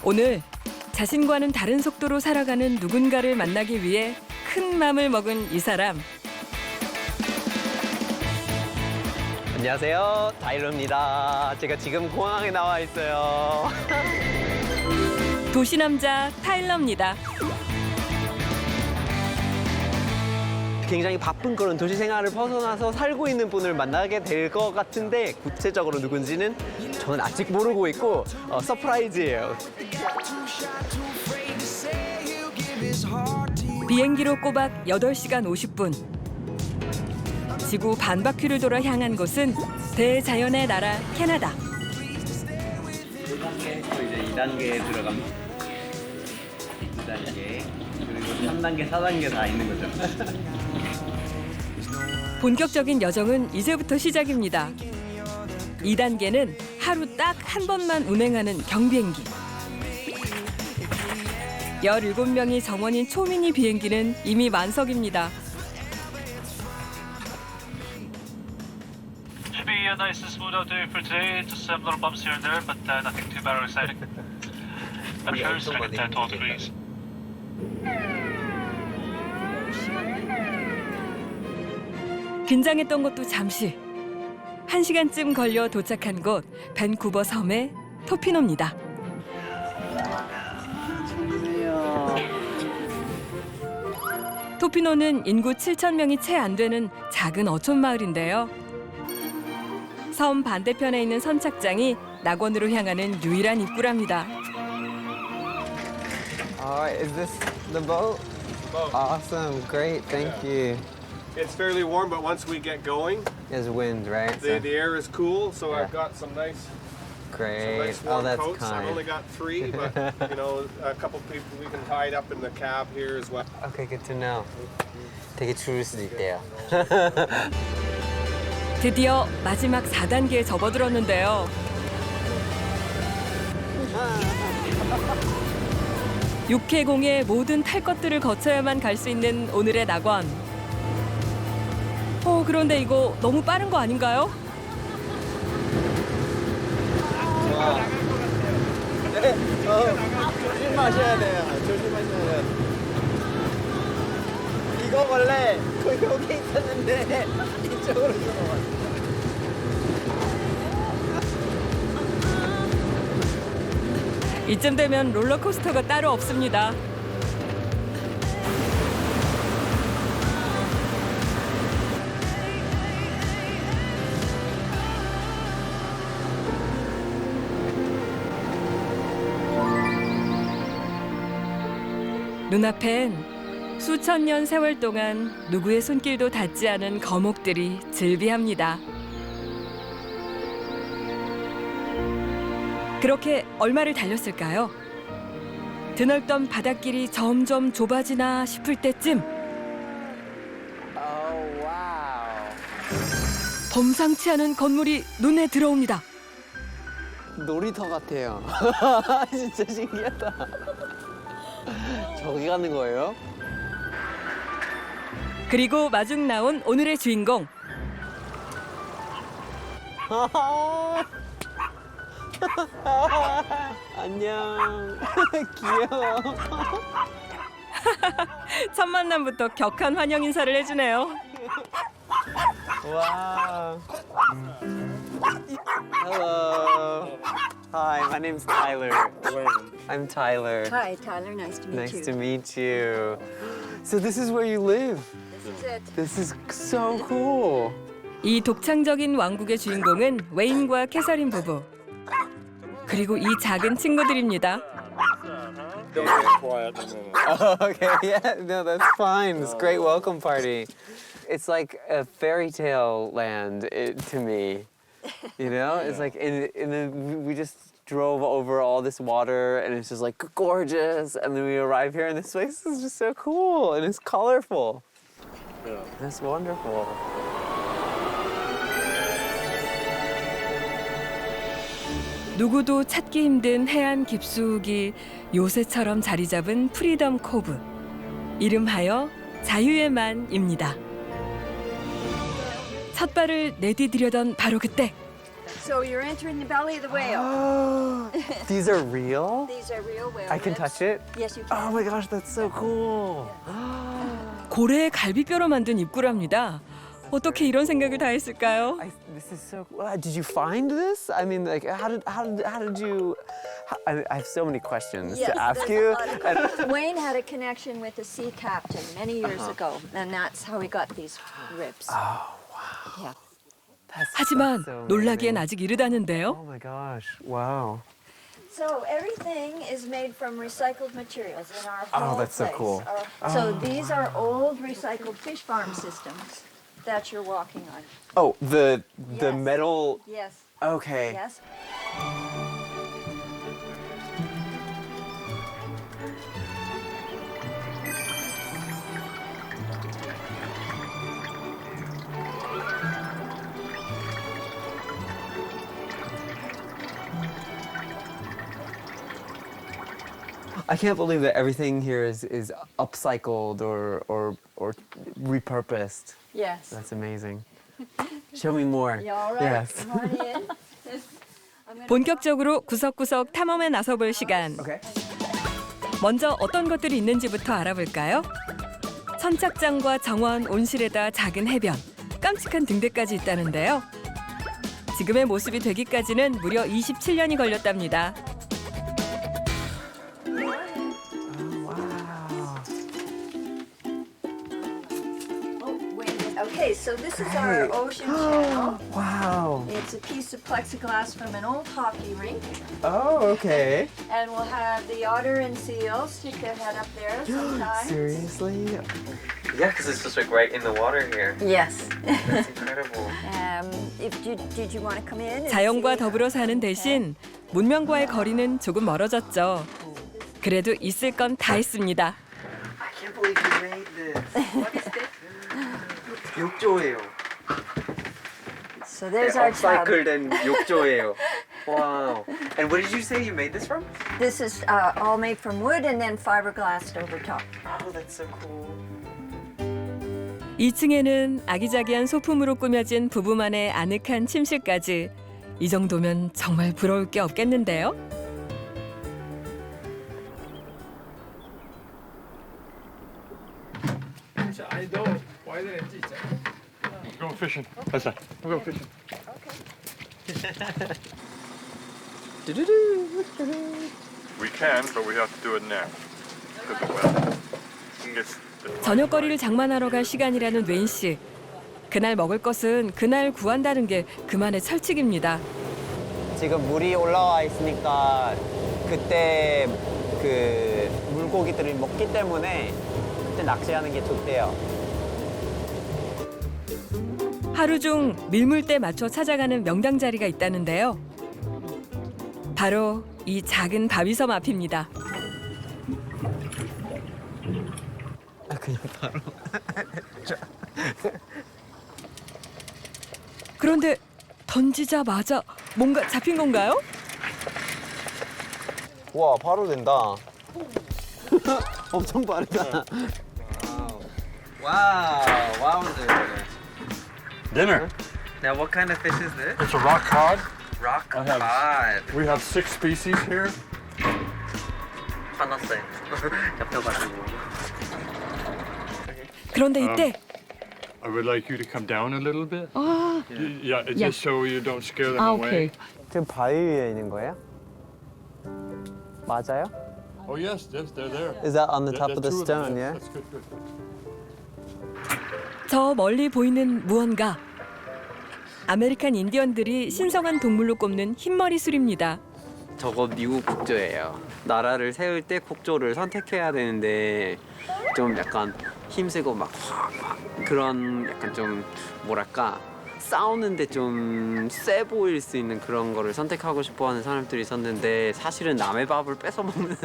오늘 자신과는 다른 속도로 살아가는 누군가를 만나기 위해 큰 맘을 먹은 이 사람. 안녕하세요, 타일러입니다. 제가 지금 공항에 나와 있어요. 도시남자 타일러입니다. 굉장히 바쁜 그런 도시 생활을 벗어나서 살고 있는 분을 만나게 될 것 같은데 구체적으로 누군지는 저는 아직 모르고 있고 서프라이즈예요. 비행기로 꼬박 8시간 50분. 지구 반바퀴를 돌아 향한 곳은 대자연의 나라 캐나다. 1단계 또 이제 2단계에 들어갑니다. 2단계 그리고 3단계, 4단계 다 있는 거죠. 본격적인 여정은 이제부터 시작입니다. 2단계는 하루 딱 한 번만 운행하는 경비행기. 17명이 정원인 초미니 비행기는 이미 만석입니다. Should be a nice and smooth out day for today. Just some little bumps here and there, but nothing too bad or exciting. Temperatures stuck at 12 degrees. 긴장했던 것도 잠시. 1시간쯤 걸려 도착한 곳 밴쿠버 섬의 토피노입니다. 토피노는 인구 7,000명이 채 안 되는 작은 어촌 마을인데요. 섬 반대편에 있는 선착장이 낙원으로 향하는 유일한 입구랍니다. Is this the boat? Awesome, great, thank you. It's fairly warm, but once we get going, There's wind, right? the air is cool. So Yeah. I've got some nice Great. warm that's coats. I've only kind. got 3, but a couple people we can hide up in the cab here as well. Okay, good to know. 되게 추울 수도 있대요. 드디어 마지막 4단계에 접어들었는데요. 육해공의 모든 탈 것들을 거쳐야만 갈 수 있는 오늘의 낙원. 그런데 이거 너무 빠른 거 아닌가요? 조심하셔야 돼요. 조심하셔야 돼요. 이거 원래 여기 있었는데 이쪽으로 들어왔어요. 이쯤 되면 롤러코스터가 따로 없습니다. 눈앞엔 수천 년 세월 동안 누구의 손길도 닿지 않은 거목들이 즐비합니다. 그렇게 얼마를 달렸을까요? 드넓던 바닷길이 점점 좁아지나 싶을 때쯤 Oh, wow. 범상치 않은 건물이 눈에 들어옵니다. 놀이터 같아요. 진짜 신기하다. 저기 가는 거예요? 그리고 마중 나온 오늘의 주인공. 안녕. 귀여워. 첫 만남부터 격한 환영 인사를 해주네요. Wow. Hello. Hi, my name's Tyler. I'm Tyler. Hi, Tyler. Nice to meet Nice you. to meet you. So this is where you live. This is it. This is so cool. 이 독창적인 왕국의 주인공은 웨인과 캐서린 부부. 그리고 이 작은 친구들입니다. Don't get quiet in a minute. Oh, okay, yeah, no, that's fine. It's a great welcome party. It's like a fairy tale land to me. You know, it's like, and then we just drove over all this water, and it's just like gorgeous. And then we arrive here, and this place is just so cool, and it's colorful. Yeah. That's wonderful. 누구도 찾기 힘든 해안 깊숙이 요새처럼 자리 잡은 프리덤 코브. 이름하여 자유의 만입니다. 첫 발을 내디디려던 바로 그때 So you're entering the belly of the whale. Oh, these are real? These are real whale I can ribs. touch it? Yes, you Oh can. my gosh, that's so cool. 고래의 갈비뼈로 만든 입구랍니다. 어떻게 이런 생각을 다 했을까요? This is so cool. Did you find this? I mean, like, how did you? I have so many questions Yes, to ask there's you. a lot of questions. Wayne had a connection with a sea captain many years ago, and that's how he got these ribs. Oh wow. Yeah. 하지만 so 놀라기엔 amazing. 아직 이르다는데요. Oh my gosh! Wow. So everything is made from recycled materials in our Oh, whole that's so place. cool. So these are old recycled fish farm systems that you're walking on. Oh, the Yes. metal. Yes. Okay. Yes. I can't believe that everything here is upcycled or repurposed. Yes. That's amazing. Show me more. You all right? Yes. Come on in. 본격적으로 구석구석 탐험에 나서볼 시간. Okay. 먼저 어떤 것들이 있는지부터 알아볼까요? 선착장과 정원, 온실에다 작은 해변, 깜찍한 등대까지 있다는데요. 지금의 모습이 되기까지는 무려 27년이 걸렸답니다. Wow. Oh, wait a minute. Okay, so this is our ocean channel. Wow. It's a piece of plexiglass from an old hockey rink. Oh, okay. And we'll have the otter and seals stick their head up there sometimes. Seriously? Yeah, because it's just like right in the water here. Yes. That's incredible. Did you want to come in? and 자연과 see? 더불어 사는 대신 문명과의 거리는 조금 멀어졌죠. 그래도 있을 건 다 있습니다. I can't believe you made this. What is this? 욕조예요. So there's our tub. upcycled 욕조예요. Wow. And what did you say you made this from? This is all made from wood and then fiberglassed over top. Oh, that's so cool. 2층에는 아기자기한 소품으로 꾸며진 부부만의 아늑한 침실까지. 이 정도면 정말 부러울 게 없겠는데요. I'm going fishing. That's it. I'm going fishing. We can, but we have to do it now. Because of weather. 저녁거리를 장만하러 갈 시간이라는 웨인 씨. 그날 먹을 것은 그날 구한다는 게 그만의 철칙입니다. 지금 물이 올라와 있으니까 그때 그 물고기들이 먹기 때문에 그때 낚시하는 게 좋대요. 하루 중 밀물때 맞춰 찾아가는 명당 자리가 있다는데요. 바로 이 작은 바위섬 앞입니다. 그냥 바로. 그런데 던지자마자 뭔가 잡힌 건가요? 와, 바로 된다. 엄청 빠르다. 와우, 와우들. Dinner. Now, what kind of fish is this? It's a rock cod. Rock I have- cod. We have 6 species here. 화났어요. 잡혀가지고. 그런데 이때 I would like you to come down a little bit. Yeah, just so you don't scare them away. 지금 바위 위에 있는 거예요? 맞아요? Oh yes, yes, they're there. Is that on the Yeah, top of the there's two of them, stone? Yeah. That's good, good. 저 멀리 보이는 무언가. 아메리칸 인디언들이 신성한 동물로 꼽는 흰머리 술입니다. 저거 미국 국조예요. 나라를 세울 때 국조를 선택해야 되는데 좀 약간 힘쓰고 막 그런 약간 좀 뭐랄까 싸우는데 좀 세 보일 수 있는 그런 거를 선택하고 싶어하는 사람들이 있었는데 사실은 남의 밥을 뺏어 먹는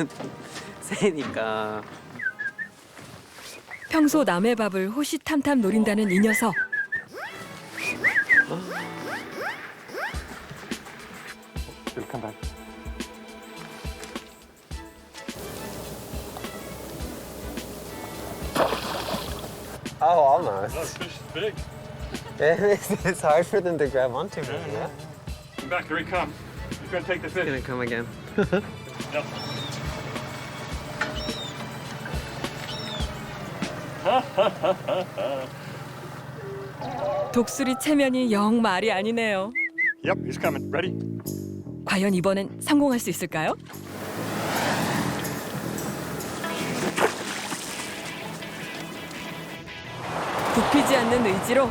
새니까. 평소 남의 밥을 호시탐탐 노린다는 이 녀석. They'll come back. Oh, almost. That fish is big. It's hard for them to grab onto me. Yeah. Back, here he comes. He's gonna take the fish. Gonna come again. Yep. 독수리 체면이 영 말이 아니네요. Yep, he's coming. Ready? 과연 이번엔 성공할 수 있을까요? 굽히지 않는 의지로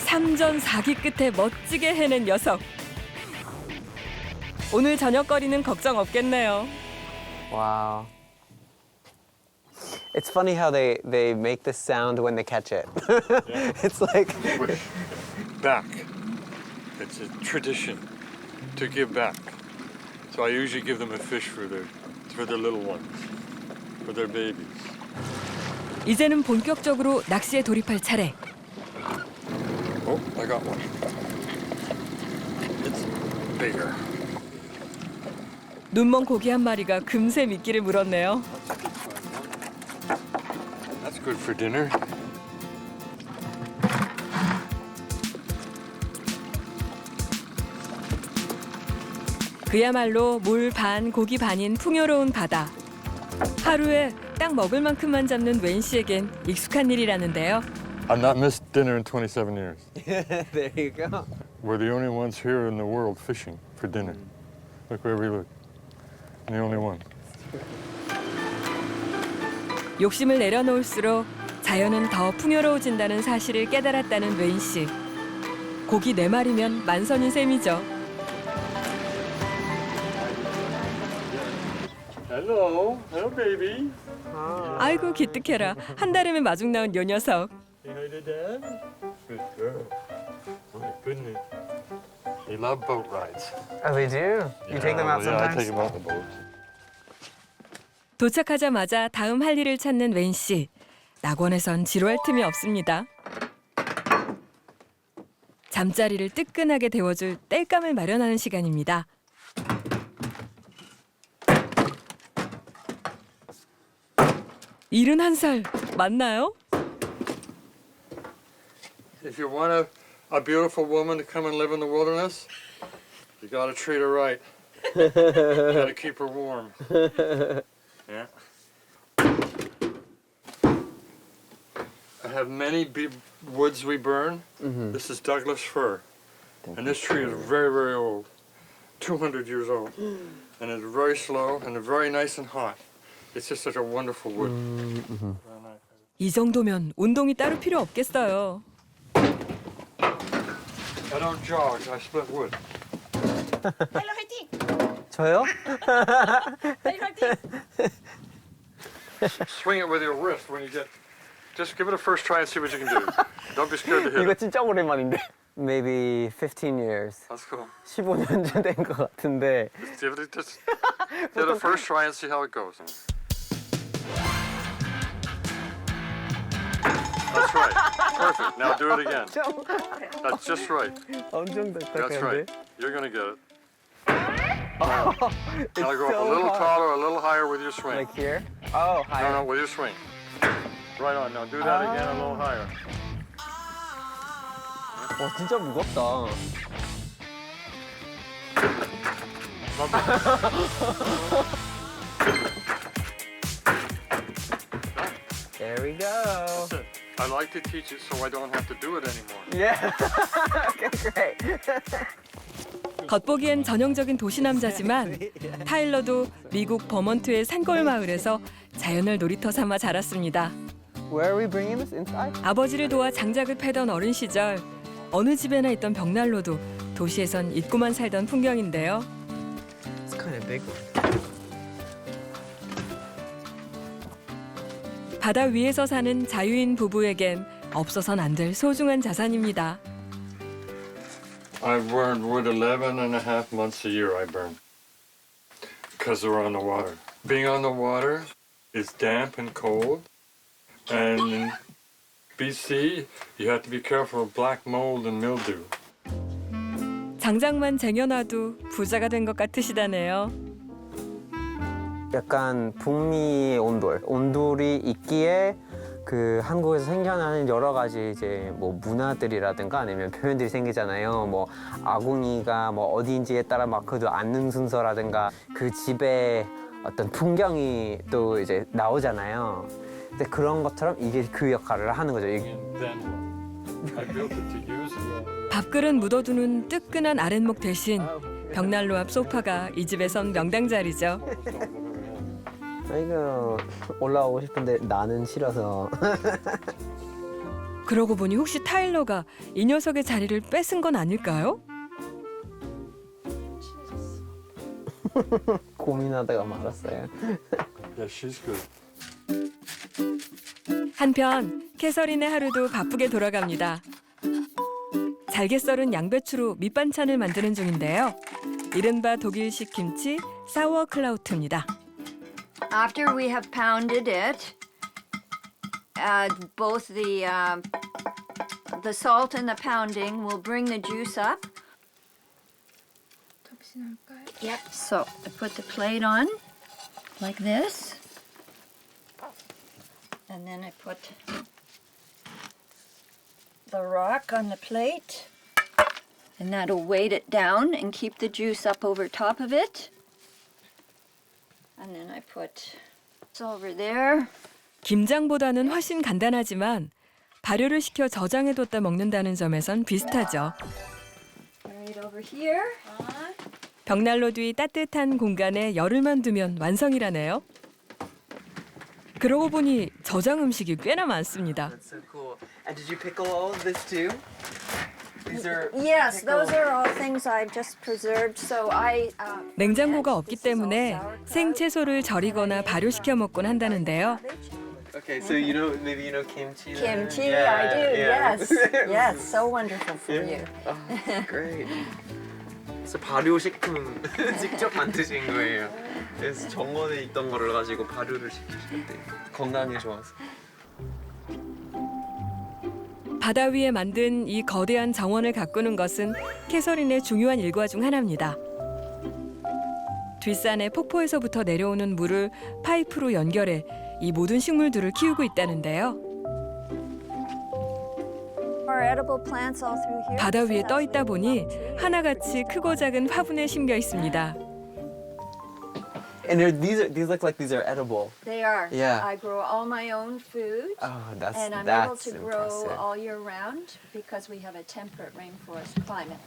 3전 4기 끝에 멋지게 해낸 녀석. 오늘 저녁거리는 걱정 없겠네요. Wow. It's funny how they make this sound when they catch it. It's like Back. It's a tradition to give back. So I usually give them a fish for their little ones, for their babies. 이제는 본격적으로 낚시에 돌입할 차례. Oh, I got one. It's bigger. 눈먼 고기 한 마리가 금세 미끼를 물었네요. That's good for dinner. 그야말로 물 반 고기 반인 풍요로운 바다. 하루에 딱 먹을 만큼만 잡는 웬 씨에겐 익숙한 일이라는데요. I've not missed dinner in 27 years. there you go. We're the only ones here in the world fishing for dinner. Look where we look. The only one. 욕심을 내려놓을수록 자연은 더 풍요로워진다는 사실을 깨달았다는 웬 씨. 고기 4마리면 만선인 셈이죠. Hello, hello, baby. 아이고 기특해라. 한 달이면 마중 나온 요 녀석. Say hi to Dad. Good girl. Oh my goodness. They love boat rides. Oh, they do? You take them out Yeah, I sometimes? take them out the boat. 도착하자마자 다음 할 일을 찾는 웬 씨. 낙원에선 지루할 틈이 없습니다. 잠자리를 뜨끈하게 데워줄 땔감을 마련하는 시간입니다. 일흔 한 살 맞나요? If you want a beautiful woman to come and live in the wilderness, you gotta treat her right. You gotta keep her warm. Yeah. I have many woods we burn. This is Douglas fir. And this tree is very, very old. 200 years old. And it's very slow and very nice and hot. It's just such a wonderful wood. Very nice. 이 정도면 운동이 따로 필요 없겠어요. I don't jog, I split wood. 저요? Swing it with your wrist when you get. Just give it a first try and see what you can do. Don't be scared to hit 이거 it. 진짜 오랜만인데. Maybe 15 years. That's cool. 15년쯤 된 것 같은데. Give it a first try and see how it goes. That's right. Perfect. Now do it again. That's just right. 엄청 That's right. You're gonna get it. It's Now go up a so little hard. taller, a little higher with your swing. Like here? Oh, No, higher. no, with your swing. Right on. Now do that again, a little higher. 와, 진짜 무겁다. There we go. That's it. I like to teach it so I don't have to do it anymore. Yeah. Okay, great. 겉보기엔 전형적인 도시 남자지만 타일러도 미국 버먼트의 산골 마을에서 자연을 놀이터 삼아 자랐습니다. Where are we bringing this inside? 아버지를 도와 장작을 패던 어린 시절 어느 집에나 있던 벽난로도 도시에선 잊고만 살던 풍경인데요. It's kind of big one. 바다 위에서 사는 자유인 부부에겐 없어선 안 될 소중한 자산입니다. I burned wood 11 and a half months a year I burn because we're on the water. Being on the water is damp and cold. And in BC, you have to be careful of black mold and mildew. 장작만 쟁여놔도 부자가 된 것 같으시다네요. 약간 북미 온돌이 있기에 그 한국에서 생겨나는 여러 가지 이제 뭐 문화들이라든가 아니면 표현들이 생기잖아요. 뭐 아궁이가 뭐 어디인지에 따라 막 그도 앉는 순서라든가 그 집의 어떤 풍경이 또 이제 나오잖아요. 근데 그런 것처럼 이게 그 역할을 하는 거죠. And then what? I built it to use it. 밥그릇 묻어두는 뜨끈한 아랫목 대신 벽난로 앞 소파가 이 집에선 명당 자리죠. 아이고 올라오고 싶은데 나는 싫어서. 그러고 보니 혹시 타일러가 이 녀석의 자리를 뺏은 건 아닐까요? 고민하다가 말았어요. Yeah, she's good. 한편 캐서린의 하루도 바쁘게 돌아갑니다. 잘게 썰은 양배추로 밑반찬을 만드는 중인데요. 이른바 독일식 김치 사워클라우트입니다. After we have pounded it, both the salt and the pounding will bring the juice up. Yep. So I put the plate on like this, and then I put the rock on the plate, and that'll weight it down and keep the juice up over top of it. And then I put this over there. 김장보다는 훨씬 간단하지만 발효를 시켜 저장해뒀다 먹는다는 점에선 비슷하죠. Right over here. 벽난로 뒤 따뜻한 공간에 열흘만 두면 완성이라네요. 그러고 보니 저장 음식이 꽤나 많습니다. That's so cool. And did you pickle all of this too? These are Yes, those are all things I've just preserved. So I. 냉장고가 없기 때문에 생채소를 절이거나 발효시켜 먹곤 한다는데요. Okay, so you know maybe you know kimchi. then? Kimchi, Yeah, I do. yeah. Yes, yes, so wonderful for you. Oh, great. 그래서 발효식품 직접 만드신 거예요. 그래서 정원에 있던 거를 가지고 발효를 시키셨대요. 건강에 좋아서. 바다 위에 만든 이 거대한 정원을 가꾸는 것은 캐서린의 중요한 일과 중 하나입니다. 뒷산의 폭포에서부터 내려오는 물을 파이프로 연결해 이 모든 식물들을 키우고 있다는데요. Our edible plants all through here. 바다 위에 떠 있다 보니 하나같이 크고 작은 화분에 심겨 있습니다. And these look like these are edible. They are. Yeah. I grow all my own food. Oh, And I'm able that's to grow impressive. all year round because we have a temperate rainforest climate.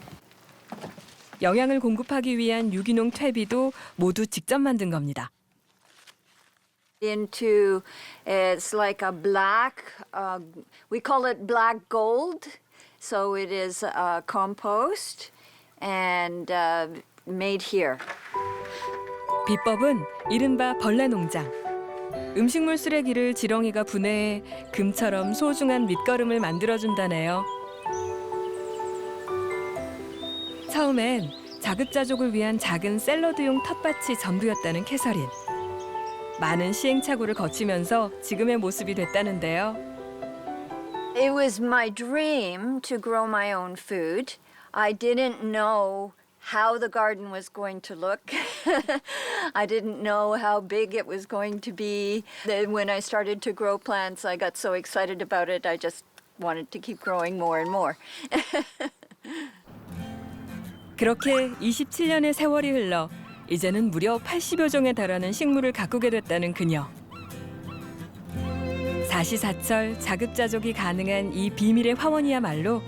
영양을 공급하기 위한 유기농 퇴비도 모두 직접 만든 겁니다. Into it's like a black. We call it black gold. So it is compost and made here. 비법은 이른바 벌레 농장. 음식물 쓰레기를 지렁이가 분해해 금처럼 소중한 밑거름을 만들어준다네요. 처음엔 자급자족을 위한 작은 샐러드용 텃밭이 전부였다는 캐서린. 많은 시행착오를 거치면서 지금의 모습이 됐다는데요. It was my dream to grow my own food. I didn't know how the garden was going to look. I didn't know how big it was going to be. Then when I started to grow plants, I got so excited about it, I just wanted to keep growing more and more. 그렇게 27년의 세월이 흘러 이제는 무려 80여 종에 달하는 식물을 가꾸게 됐다는 그녀. 사시사철 자급자족이 가능한 이 비밀의 화원이야말로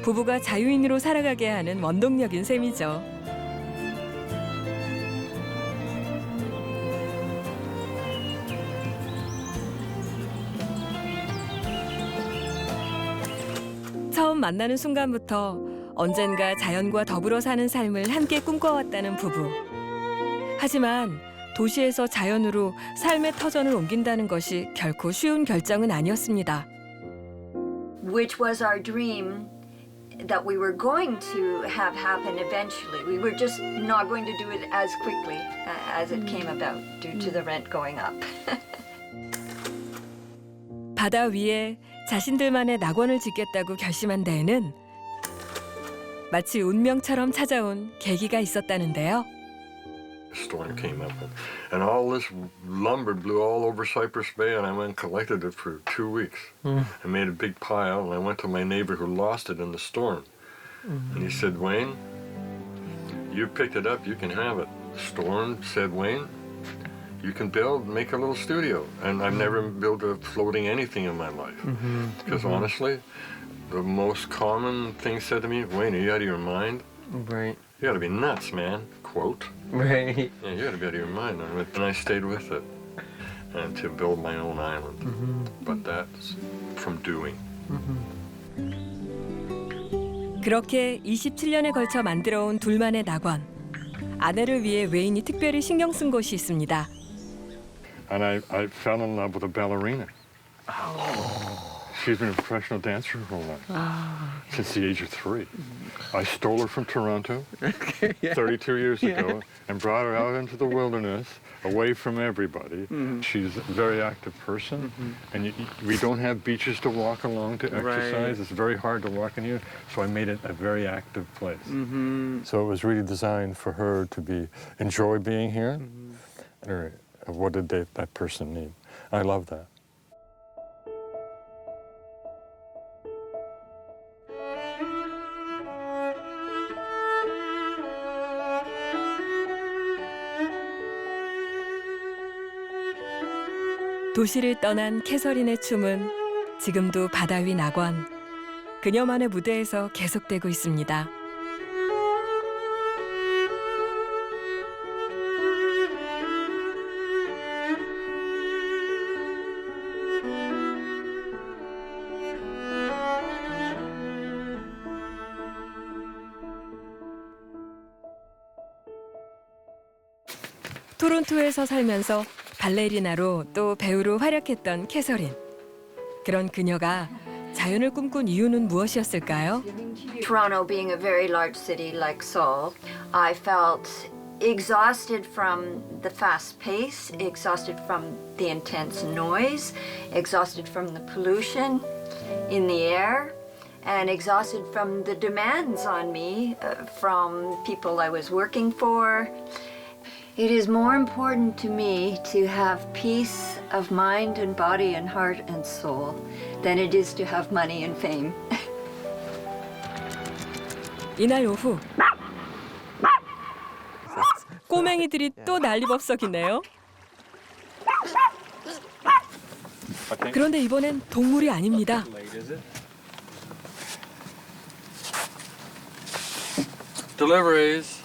부부가 자유인으로 살아가게 하는 원동력인 셈이죠. 처음 만나는 순간부터 언젠가 자연과 더불어 사는 삶을 함께 꿈꿔왔다는 부부. 하지만 도시에서 자연으로 삶의 터전을 옮긴다는 것이 결코 쉬운 결정은 아니었습니다. Which was our dream that we were going to have happen eventually. We were just not going to do it as quickly as it came about due to the rent going up. 바다 위에 자신들만의 낙원을 짓겠다고 결심한 데에는 마치 운명처럼 찾아온 계기가 있었다는데요. Storm came up and And all this lumber blew all over Cypress Bay, and I went and collected it for 2 weeks. I made a big pile, and I went to my neighbor who lost it in the storm. And he said, Wayne, you picked it up, you can have it. The storm said, Wayne, you can make a little studio. And I've never built a floating anything in my life. Because honestly, the most common thing said to me, Wayne, are you out of your mind? Right. You gotta be nuts, man, quote. Right. Yeah, you gotta be out of your mind. And I stayed with it and to build my own island. But that's from doing. 그렇게 27년에 걸쳐 만들어온 둘만의 낙원. 아내를 위해 웨인이 특별히 신경 쓴 곳이 있습니다. And I fell in love with a ballerina. She's been a professional dancer her whole life, since the age of 3. I stole her from Toronto 32 years ago and brought her out into the wilderness, away from everybody. She's a very active person, and we don't have beaches to walk along to exercise. Right. It's very hard to walk in here, so I made it a very active place. So it was really designed for her to enjoy being here. Or what did that person need? I love that. 도시를 떠난 캐서린의 춤은 지금도 바다 위 낙원, 그녀만의 무대에서 계속되고 있습니다. 토론토에서 살면서 발레리나로 또 배우로 활약했던 캐서린. 그런 그녀가 자연을 꿈꾼 이유는 무엇이었을까요? Toronto being a very large city like Seoul, I felt exhausted from the fast pace, exhausted from the intense noise, exhausted from the pollution in the air, and exhausted from the demands on me from people I was working for. It is more important to me to have peace of mind and body and heart and soul than it is to have money and fame. 이날 오후 꼬맹이들이 또 난리법석이네요. 그런데 이번엔 동물이 아닙니다. Deliveries.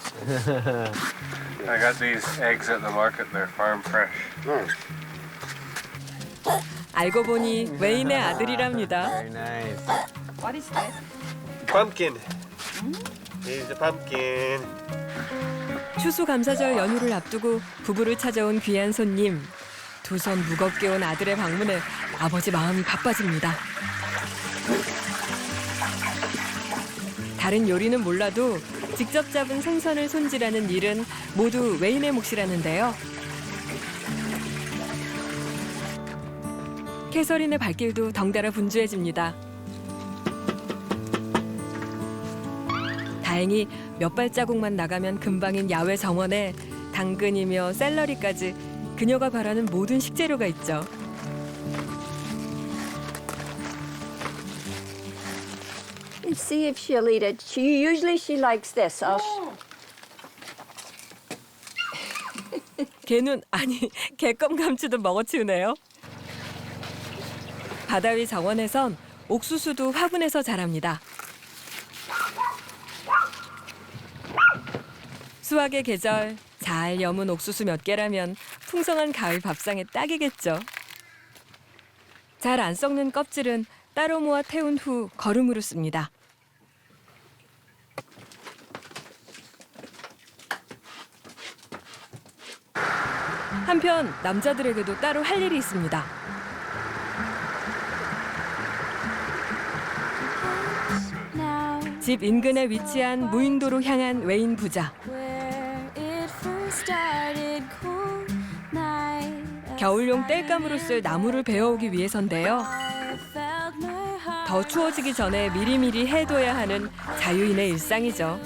I got these eggs at the market. They're farm fresh. 알고 보니 웨인의 아들이랍니다. Very nice. Pumpkin. Here's the pumpkin. 추수감사절 연휴를 앞두고 부부를 찾아온 귀한 손님. 두 손 무겁게 온 아들의 방문에 아버지 마음이 바빠집니다. 다른 요리는 몰라도 직접 잡은 생선을 손질하는 일은 모두 웨인의 몫이라는데요. 캐서린의 발길도 덩달아 분주해집니다. 다행히 몇 발자국만 나가면 금방인 야외 정원에 당근이며 샐러리까지 그녀가 바라는 모든 식재료가 있죠. Let's see if she'll eat it. Usually she likes this. 개는 아니 개껌 감추도 먹어치우네요. 바다 위 정원에선 옥수수도 화분에서 자랍니다. 수확의 계절, 잘 여문 옥수수 몇 개라면 풍성한 가을 밥상에 딱이겠죠. 잘 안 썩는 껍질은 따로 모아 태운 후 거름으로 씁니다. 한편 남자들에게도 따로 할 일이 있습니다. 집 인근에 위치한 무인도로 향한 웨인 부자. 겨울용 땔감으로 쓸 나무를 베어오기 위해서인데요. 더 추워지기 전에 미리미리 해둬야 하는 자유인의 일상이죠.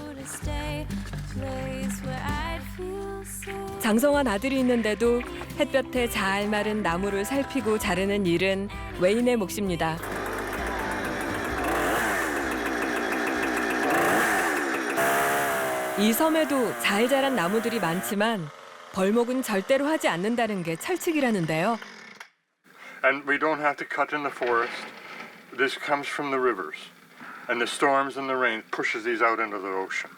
장성한 아들이 있는데도 햇볕에 잘 마른 나무를 살피고 자르는 일은 웨인의 몫입니다. 이 섬에도 잘 자란 나무들이 많지만 벌목은 절대로 하지 않는다는 게 철칙이라는데요. And we don't have to cut in the forest. This comes from the rivers. And the storms and the rain pushes these out into the ocean.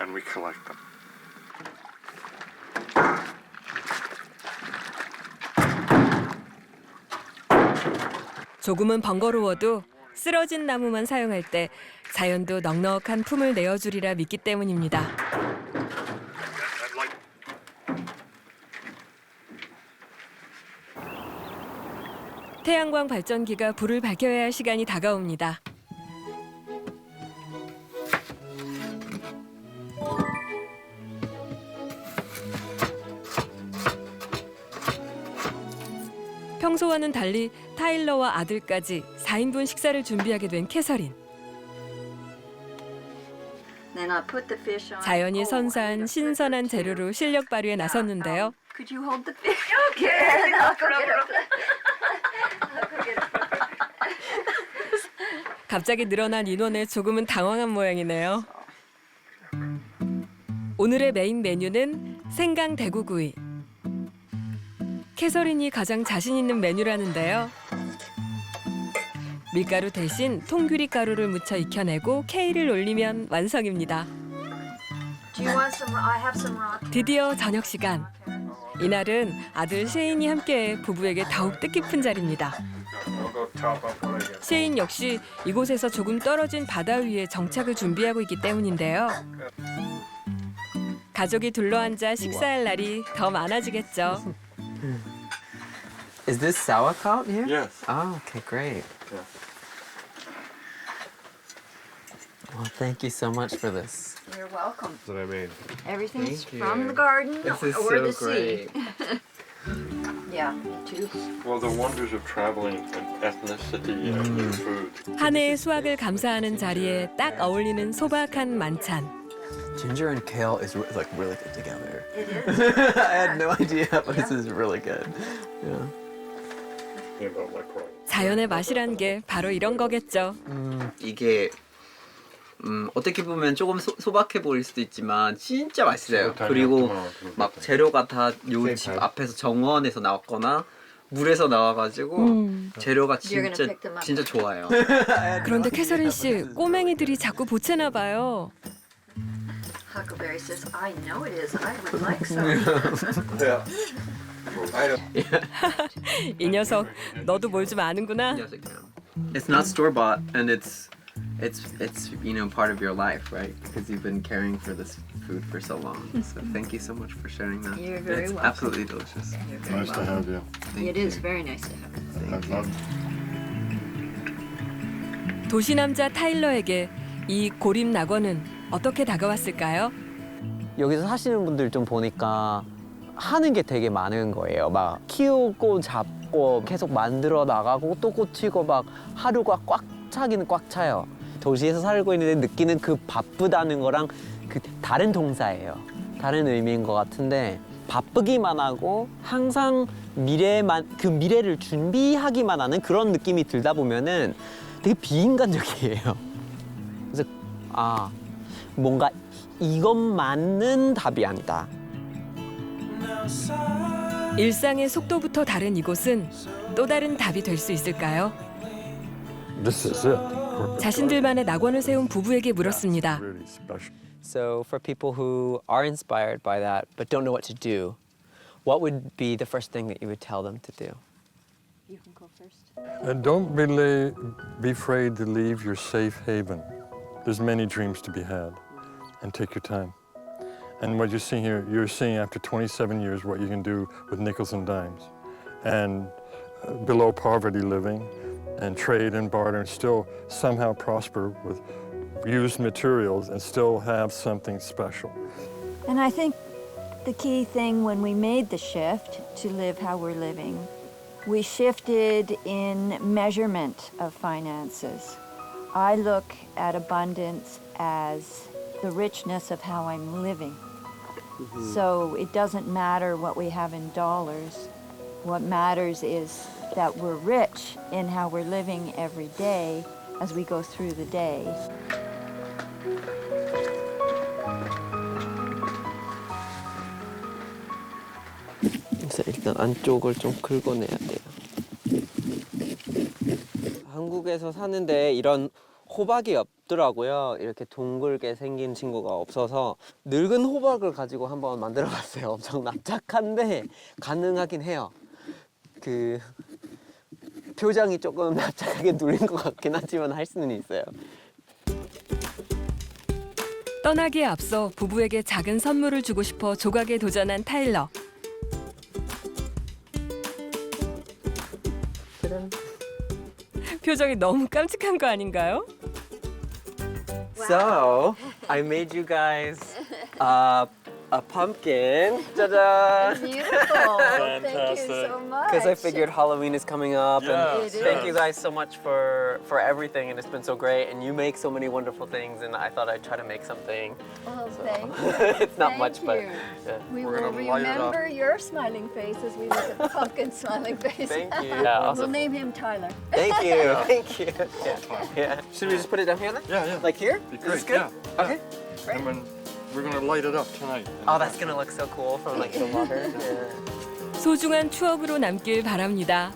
And we collect them. 조금은 번거로워도 쓰러진 나무만 사용할 때 자연도 넉넉한 품을 내어주리라 믿기 때문입니다. 태양광 발전기가 불을 밝혀야 할 시간이 다가옵니다. 평소와는 달리 타일러와 아들까지 4인분 식사를 준비하게 된 캐서린. Then I put the fish on. 자연이 선사한 신선한 재료로 실력 발휘에 나섰는데요. Could you hold the fish? Okay, I'll go get it. 갑자기 늘어난 인원에 조금은 당황한 모양이네요. 오늘의 메인 메뉴는 생강 대구구이. 캐서린이 가장 자신 있는 메뉴라는데요. 밀가루 대신 통규리 가루를 묻혀 익혀내고 케일을 올리면 완성입니다. Do you want some? I have some raw. 드디어 저녁 시간. 이날은 아들 셰인이 함께 부부에게 더욱 뜻깊은 자리입니다. I'll go top up what I get. 셰인 역시 이곳에서 조금 떨어진 바다 위에 정착을 준비하고 있기 때문인데요. 가족이 둘러앉아 식사할 날이 더 많아지겠죠. Is this sauerkraut here? Yes. Oh, okay, great. Yeah. Well, thank you so much for this. You're welcome. That I made. Everything's Thank from you. the garden This is or so the sea. great. Yeah, me too. Well, the wonders of traveling and ethnicity and your food. 한 해의 수확을 감사하는 자리에 딱 어울리는 소박한 만찬. Ginger and kale is like really good together. It is. I had no idea, but this is really good. Yeah. Yeah, about like right. 자연의 맛이란 게 바로 이런 거겠죠. 이게 어떻게 보면 조금 소박해 보일 수도 있지만 진짜 맛있어요. 그리고 막 재료가 다 요 집 앞에서 정원에서 나왔거나 물에서 나와가지고 재료가 You're gonna 진짜 pick them up. 진짜 좋아요. 그런데 캐서린 씨, 꼬맹이들이 자꾸 보채나 봐요. Huckleberry says, "I know it is. I would like some." 이 녀석, 너도 뭘 좀 아는구나. Yes, it can. It's not store bought, and it's you know part of your life, right? Because you've been caring for this food for so long. So thank you so much for sharing that. You're very it's welcome. absolutely delicious. You're very Nice to have you. It is very nice to have. I love 도시 남자 타일러에게 이 고립 낙원은 어떻게 다가왔을까요? 여기서 사시는 분들 좀 보니까 하는 게 되게 많은 거예요. 막 키우고 잡고 계속 만들어 나가고 또 꽂히고 막 하루가 꽉 차기는 꽉 차요. 도시에서 살고 있는데 느끼는 그 바쁘다는 거랑 그 다른 동사예요. 다른 의미인 것 같은데 바쁘기만 하고 항상 미래를 준비하기만 하는 그런 느낌이 들다 보면은 되게 비인간적이에요. 그래서 뭔가 이것만은 답이 아니다. 일상의 속도부터 다른 이곳은 또 다른 답이 될 수 있을까요? This is it. 자신들만의 낙원을 세운 부부에게 물었습니다. Really special. So for people who are inspired by that but don't know what to do, what would be the first thing that you would tell them to do? You can go first. And don't be afraid to leave your safe haven. There's many dreams to be had, and take your time. And what you're seeing here, you're seeing after 27 years what you can do with nickels and dimes, and below poverty living, and trade and barter, and still somehow prosper with used materials and still have something special. And I think the key thing when we made the shift to live how we're living, we shifted in measurement of finances. I look at abundance as the richness of how I'm living. So it doesn't matter what we have in dollars. What matters is that we're rich in how we're living every day as we go through the day. 그래서 일단 안쪽을 좀 긁어내야 돼요. 한국에서 사는데 이런 호박이 없더라고요. 이렇게 둥글게 생긴 친구가 없어서 늙은 호박을 가지고 한번 만들어 봤어요. 엄청 납작한데 가능하긴 해요. 그 표정이 조금 납작하게 눌린 것 같긴 하지만 할 수는 있어요. 떠나기에 앞서 부부에게 작은 선물을 주고 싶어 조각에 도전한 타일러. 표정이 너무 깜찍한 거 아닌가요? So, I made you guys a pumpkin. Ta-da! Beautiful. Thank you so much. Because I figured Halloween is coming up, and Yes, thank you yes. guys so much for everything, and it's been so great. And you make so many wonderful things, and I thought I'd try to make something. Oh, thank you. It's not Thank much, but you. yeah. We We're will gonna light it up. remember your smiling face as we look at the pumpkin smiling face. Thank you. Yeah, We'll awesome. name him Tyler. Thank you. Thank you. Yeah. Should we just put it down here then? Yeah, yeah. Like here? Be Is this great, good? yeah. Okay. And when we're gonna light it up tonight. Oh, that's gonna look so cool from like the water. Yeah. 소중한 추억으로 남길 바랍니다.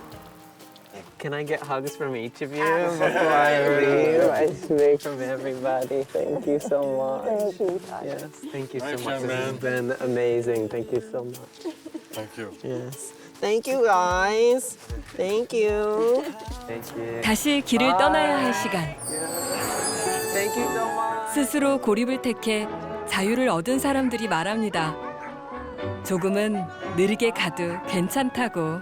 Can I get hugs from each of you before I leave? I speak from everybody. Thank you so much. Yes, thank you so Thanks, much. young This has man. been amazing. Thank you so much. Thank you. Yes. Thank you guys. Thank you. Thank you. 다시 길을 떠나야 할 시간. Thank you so much. 스스로 고립을 택해 자유를 얻은 사람들이 말합니다. 조금은 느리게 가도 괜찮다고.